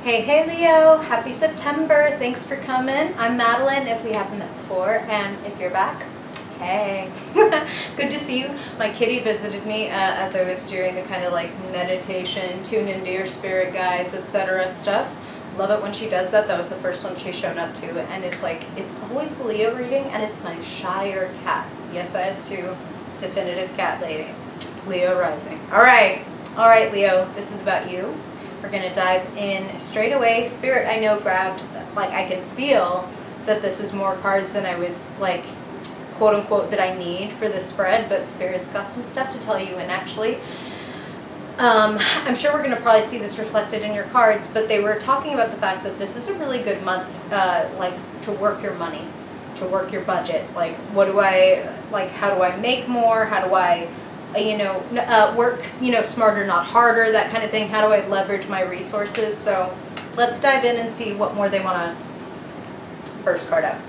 Hey Leo, happy September. Thanks for coming. I'm Madeline, if we haven't met before, and if you're back, hey. Good to see you. My kitty visited me as I was doing the kind of like meditation, tune into your spirit guides, etc. stuff. Love it when she does that. That was the first one she's shown up to, and it's like, it's always the Leo reading, and it's my Shire cat. Yes, I have two. Definitive cat lady. Leo rising. All right, Leo, this is about you. We're going to dive in straight away. Spirit, I know, grabbed, like, I can feel that this is more cards than I was, like, quote unquote, that I need for the spread, but Spirit's got some stuff to tell you. And actually, I'm sure we're going to probably see this reflected in your cards, but they were talking about the fact that this is a really good month, like, to work your money, to work your budget. Like, what do I, like, how do I make more? How do I, work, smarter, not harder, that kind of thing. How do I leverage my resources? So let's dive in and see what more they want to, first card out.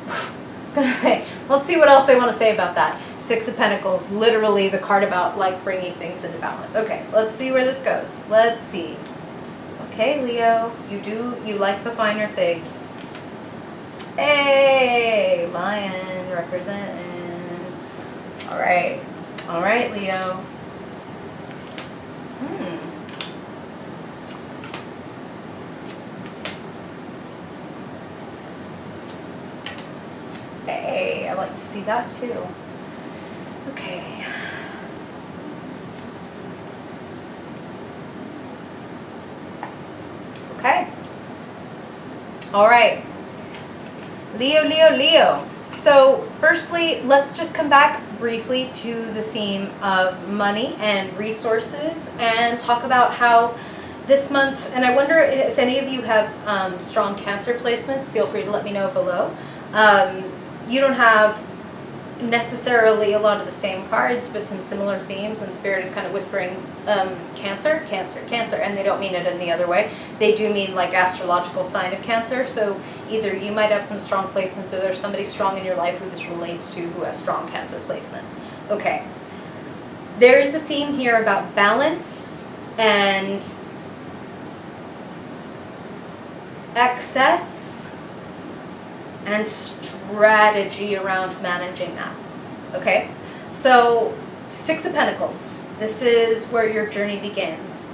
I was going to say, let's see what else they want to say about that. Six of Pentacles, literally the card about like bringing things into balance. Okay, let's see where this goes. Let's see. Okay, Leo, you like the finer things. Hey, Lion, representing. All right, Leo. Hey, I like to see that too. Okay. Okay. All right. Leo. So firstly, let's just come back briefly to the theme of money and resources and talk about how this month, and I wonder if any of you have strong Cancer placements, feel free to let me know below. You don't have necessarily a lot of the same cards, but some similar themes, and Spirit is kind of whispering Cancer, and they don't mean it in the other way. They do mean like astrological sign of Cancer, so either you might have some strong placements or there's somebody strong in your life who this relates to who has strong Cancer placements. Okay. There is a theme here about balance and excess and strategy around managing that. Okay? So, Six of Pentacles. This is where your journey begins.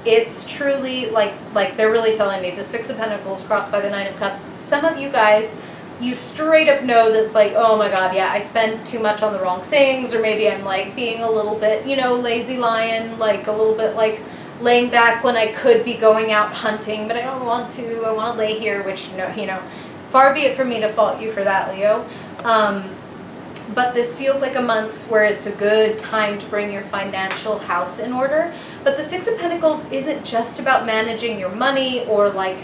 It's truly like they're really telling me the Six of Pentacles crossed by the Nine of Cups. Some of you guys, you straight up know that's like, oh my God, yeah, I spend too much on the wrong things, or maybe I'm like being a little bit, lazy lion, like a little bit like laying back when I could be going out hunting, but I don't want to. I want to lay here, which, far be it from me to fault you for that, Leo. But this feels like a month where it's a good time to bring your financial house in order. But the Six of Pentacles isn't just about managing your money or like,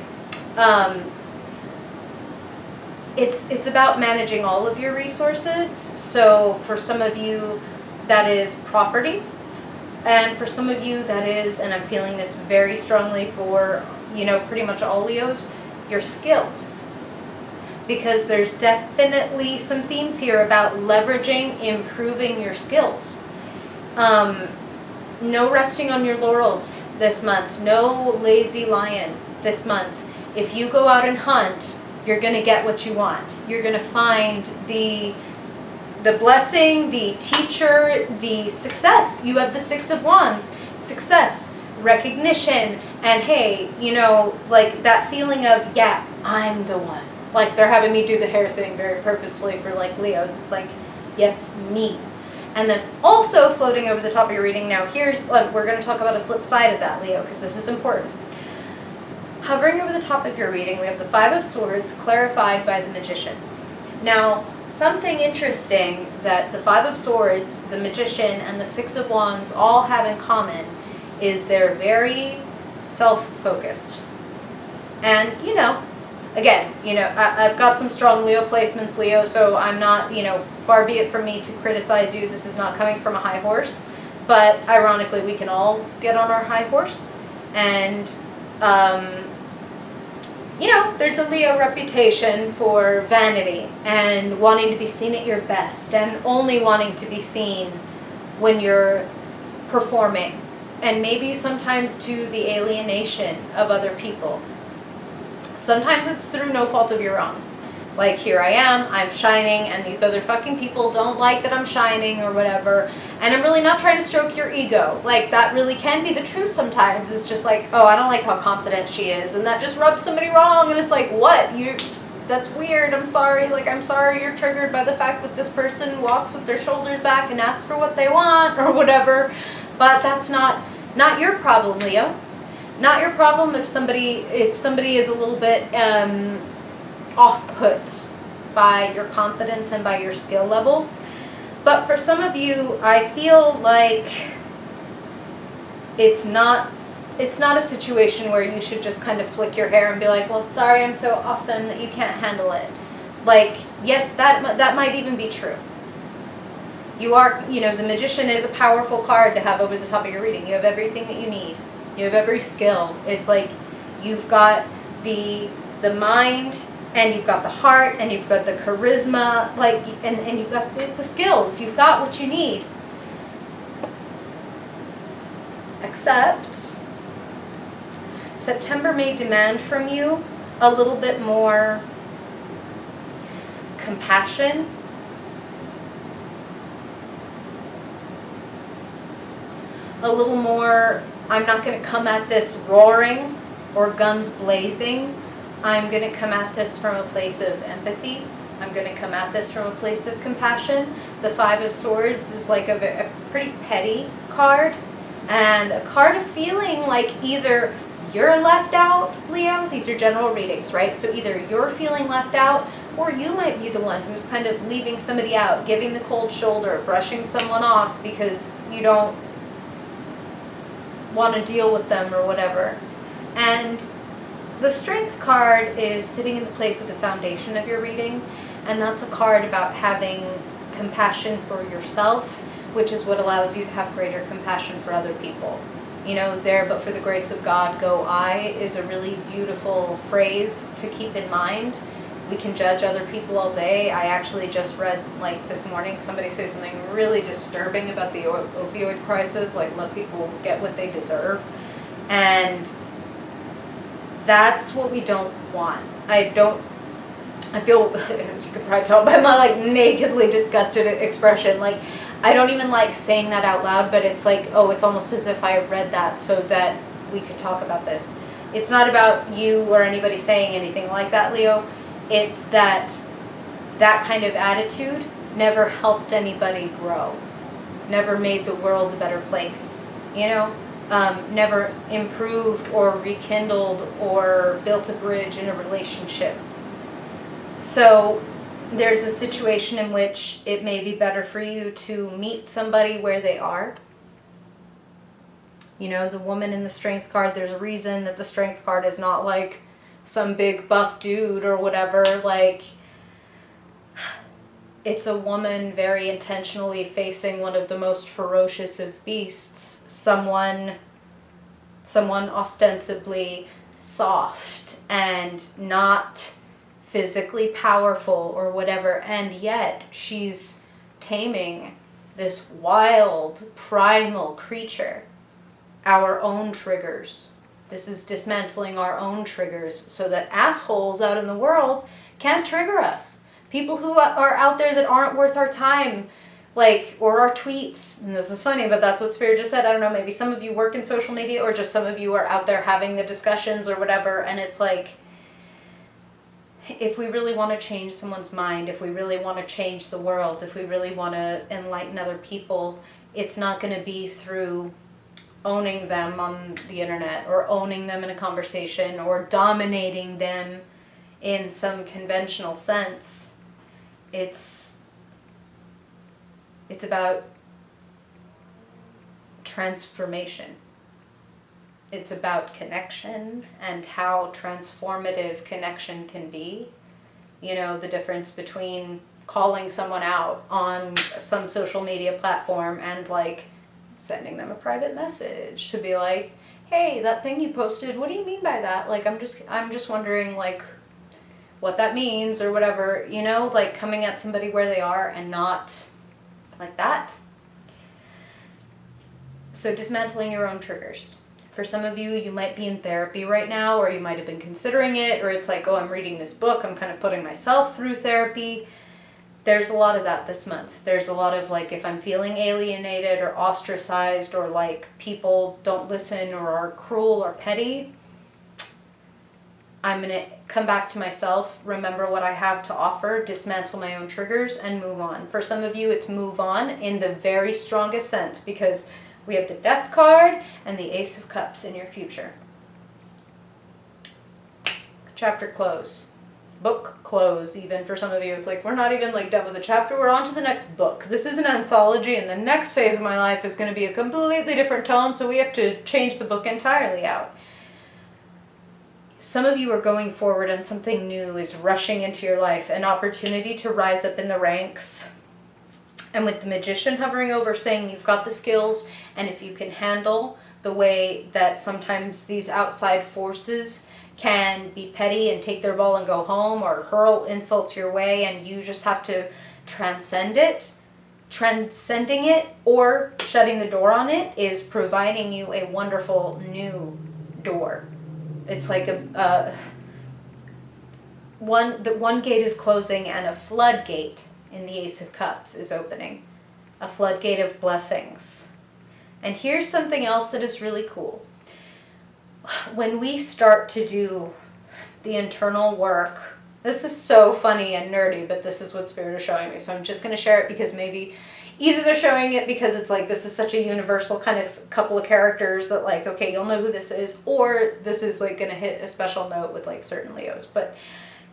it's about managing all of your resources. So for some of you, that is property. And for some of you, that is, and I'm feeling this very strongly for, pretty much all Leos, your skills. Because there's definitely some themes here about leveraging, improving your skills. No resting on your laurels this month. No lazy lion this month. If you go out and hunt, you're going to get what you want. You're going to find the blessing, the teacher, the success. You have the Six of Wands. Success, recognition, and hey, like that feeling of, yeah, I'm the one. Like, they're having me do the hair thing very purposefully for, like, Leos. It's like, yes, me. And then also floating over the top of your reading now, here's, we're going to talk about a flip side of that, Leo, because this is important. Hovering over the top of your reading, we have the Five of Swords clarified by the Magician. Now, something interesting that the Five of Swords, the Magician, and the Six of Wands all have in common is they're very self-focused. And, again, I've got some strong Leo placements, Leo, so I'm not, far be it from me to criticize you. This is not coming from a high horse. But ironically, we can all get on our high horse. And, there's a Leo reputation for vanity and wanting to be seen at your best and only wanting to be seen when you're performing and maybe sometimes to the alienation of other people. Sometimes it's through no fault of your own. Like, here I am, I'm shining, and these other fucking people don't like that I'm shining or whatever. And I'm really not trying to stroke your ego. Like, that really can be the truth sometimes. It's just like, oh, I don't like how confident she is. And that just rubs somebody wrong. And it's like, what? That's weird. I'm sorry. Like, I'm sorry you're triggered by the fact that this person walks with their shoulders back and asks for what they want or whatever. But that's not your problem, Leo. Not your problem if somebody is a little bit off-put by your confidence and by your skill level. But for some of you, I feel like it's not a situation where you should just kind of flick your hair and be like, well, sorry, I'm so awesome that you can't handle it. Like, yes, that might even be true. You are, the Magician is a powerful card to have over the top of your reading. You have everything that you need. You have every skill. It's like you've got the mind, and you've got the heart, and you've got the charisma, like, and you've got the skills. You've got what you need. Except September may demand from you a little bit more compassion, a little more, I'm not going to come at this roaring or guns blazing. I'm going to come at this from a place of empathy. I'm going to come at this from a place of compassion. The Five of Swords is like a pretty petty card, and a card of feeling like either you're left out, Leo. These are general readings, right? So either you're feeling left out, or you might be the one who's kind of leaving somebody out, giving the cold shoulder, brushing someone off because you don't want to deal with them or whatever. And the Strength card is sitting in the place of the foundation of your reading, and that's a card about having compassion for yourself, which is what allows you to have greater compassion for other people. There, but for the grace of God, go I, is a really beautiful phrase to keep in mind. We can judge other people all day. I actually just read, like, this morning, somebody say something really disturbing about the opioid crisis, like, let people get what they deserve. And that's what we don't want. I feel, as you could probably tell by my, like, nakedly disgusted expression, like, I don't even like saying that out loud, but it's like, oh, it's almost as if I read that so that we could talk about this. It's not about you or anybody saying anything like that, Leo. It's that kind of attitude never helped anybody grow, never made the world a better place, never improved or rekindled or built a bridge in a relationship. So there's a situation in which it may be better for you to meet somebody where they are. The woman in the Strength card, there's a reason that the Strength card is not like some big buff dude or whatever. Like, it's a woman very intentionally facing one of the most ferocious of beasts, someone ostensibly soft and not physically powerful or whatever, and yet she's taming this wild, primal creature. Our own triggers. This is dismantling our own triggers so that assholes out in the world can't trigger us. People who are out there that aren't worth our time, like, or our tweets. And this is funny, but that's what Spirit just said. I don't know, maybe some of you work in social media, or just some of you are out there having the discussions or whatever, and it's like, if we really want to change someone's mind, if we really want to change the world, if we really want to enlighten other people, it's not going to be through owning them on the internet or owning them in a conversation or dominating them in some conventional sense. It's about transformation. It's about connection and how transformative connection can be. The difference between calling someone out on some social media platform and, like, sending them a private message to be like, hey, that thing you posted, what do you mean by that? Like, I'm just wondering, like, what that means or whatever, like, coming at somebody where they are and not like that. So dismantling your own triggers. For some of you, you might be in therapy right now, or you might have been considering it, or it's like, oh, I'm reading this book, I'm kind of putting myself through therapy. There's a lot of that this month. There's a lot of like, if I'm feeling alienated or ostracized, or like people don't listen or are cruel or petty, I'm going to come back to myself, remember what I have to offer, dismantle my own triggers, and move on. For some of you, it's move on in the very strongest sense, because we have the Death card and the Ace of Cups in your future. Chapter close. Book close, even for some of you. It's like, we're not even like done with the chapter, we're on to the next book. This is an anthology, and the next phase of my life is going to be a completely different tone, so we have to change the book entirely out. Some of you are going forward and something new is rushing into your life, an opportunity to rise up in the ranks. And with the Magician hovering over, saying you've got the skills, and if you can handle the way that sometimes these outside forces can be petty and take their ball and go home, or hurl insults your way, and you just have to transcend it, transcending it or shutting the door on it is providing you a wonderful new door. It's like one gate is closing and a floodgate in the Ace of Cups is opening. A floodgate of blessings. And here's something else that is really cool. When we start to do the internal work, this is so funny and nerdy, but this is what Spirit is showing me. So I'm just going to share it because maybe either they're showing it because it's like this is such a universal kind of couple of characters that like, okay, you'll know who this is, or this is like going to hit a special note with like certain Leos. But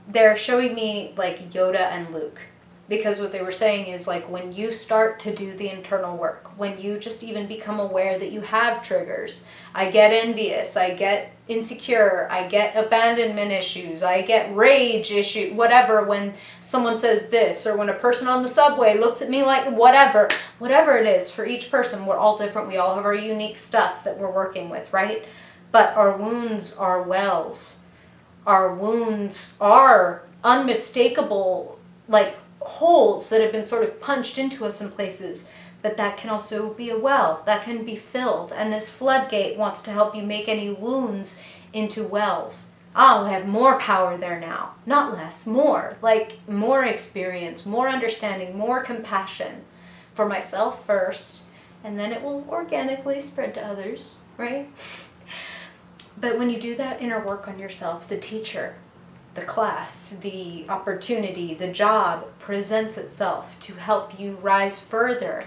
they're showing me like Yoda and Luke. Because what they were saying is like when you start to do the internal work, when you just even become aware that you have triggers. I get envious, I get insecure, I get abandonment issues, I get rage issue, whatever, when someone says this, or when a person on the subway looks at me like whatever it is. For each person, we're all different. We all have our unique stuff that we're working with, right? But our wounds are wells. Our wounds are unmistakable, like holes that have been sort of punched into us in places, but that can also be a well that can be filled, and this floodgate wants to help you make any wounds into wells. I have more power there now, not less, more, like more experience, more understanding, more compassion for myself first, and then it will organically spread to others, right? But when you do that inner work on yourself, the teacher, the class, the opportunity, the job presents itself to help you rise further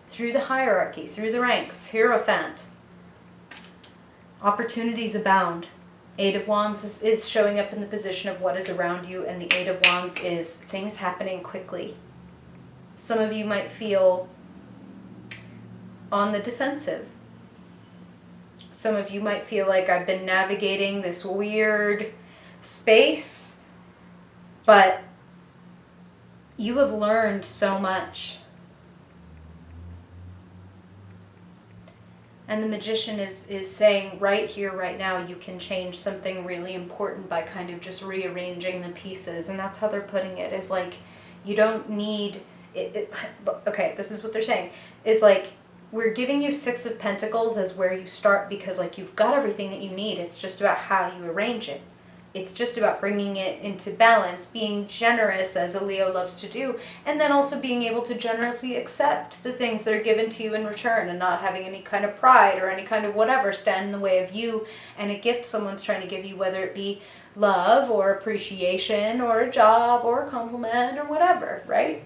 through the hierarchy, through the ranks. Hierophant. Opportunities abound. Eight of Wands is showing up in the position of what is around you, and the Eight of Wands is things happening quickly. Some of you might feel on the defensive. Some of you might feel like I've been navigating this weird space, but you have learned so much. And the Magician is saying right here, right now, you can change something really important by kind of just rearranging the pieces. And that's how they're putting it, is like, you don't need it. Okay, this is what they're saying. Is like, we're giving you Six of Pentacles as where you start, because like you've got everything that you need. It's just about how you arrange it. It's just about bringing it into balance, being generous as a Leo loves to do, and then also being able to generously accept the things that are given to you in return, and not having any kind of pride or any kind of whatever stand in the way of you and a gift someone's trying to give you, whether it be love or appreciation or a job or a compliment or whatever, right?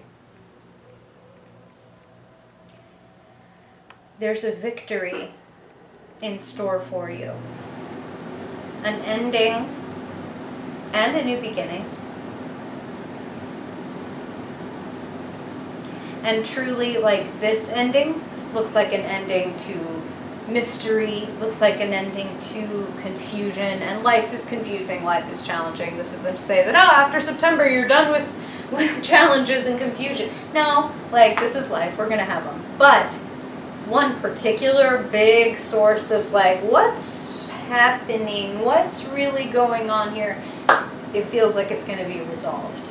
There's a victory in store for you. An ending and a new beginning. And truly, like, this ending looks like an ending to mystery, looks like an ending to confusion. And life is confusing, life is challenging. This isn't to say that, oh, after September you're done with challenges and confusion. No, like, this is life, we're gonna have them. But one particular big source of like, what's happening, what's really going on here, it feels like it's going to be resolved.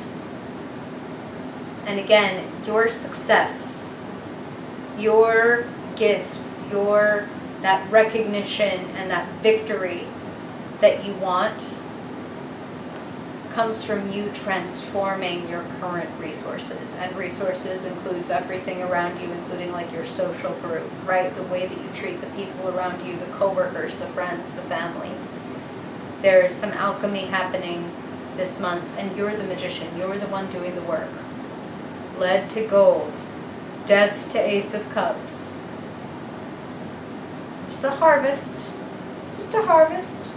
And again, your success, your gifts, that recognition and that victory that you want comes from you transforming your current resources. And resources includes everything around you, including like your social group, right? The way that you treat the people around you, the coworkers, the friends, the family. There is some alchemy happening this month, and you're the magician. You're the one doing the work. Lead to gold, death to ace of cups. Just a harvest. Just a harvest.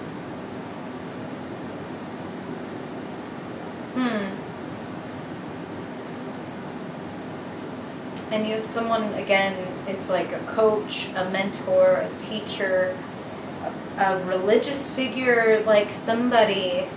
And you have someone, again, it's like a coach, a mentor, a teacher, a religious figure, like somebody.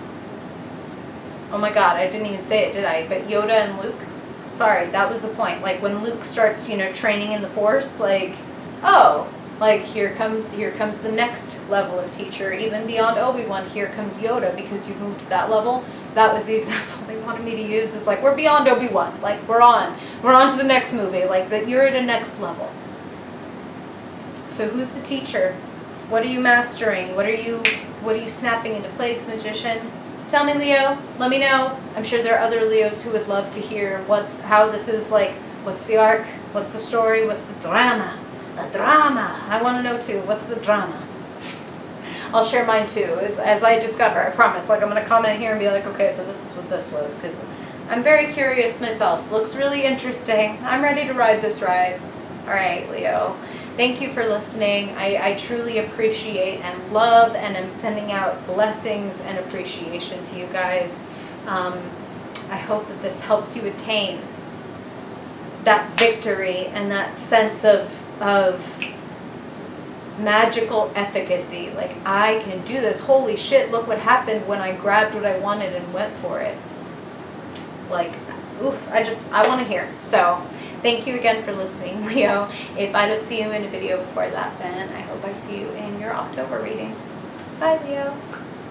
Oh my God, I didn't even say it, did I? But Yoda and Luke, sorry, that was the point. Like when Luke starts, training in the Force, like, oh, like here comes the next level of teacher, even beyond Obi-Wan, here comes Yoda, because you moved to that level. That was the example they wanted me to use, is like, we're beyond Obi-Wan, like we're on to the next movie, like that you're at a next level. So who's the teacher? What are you mastering? What are you snapping into place, magician? Tell me, Leo, let me know. I'm sure there are other Leos who would love to hear how this is like, what's the arc, what's the story, what's the drama? The drama. I want to know too, what's the drama? I'll share mine too, as I discover, I promise. Like I'm going to comment here and be like, okay, so this is what this was, because I'm very curious myself. Looks really interesting. I'm ready to ride this ride. All right, Leo. Thank you for listening. I truly appreciate and love, and am sending out blessings and appreciation to you guys. I hope that this helps you attain that victory and that sense of magical efficacy. Like, I can do this. Holy shit, look what happened when I grabbed what I wanted and went for it. Like, oof, I want to hear. So, thank you again for listening, Leo. If I don't see you in a video before that, then I hope I see you in your October reading. Bye, Leo.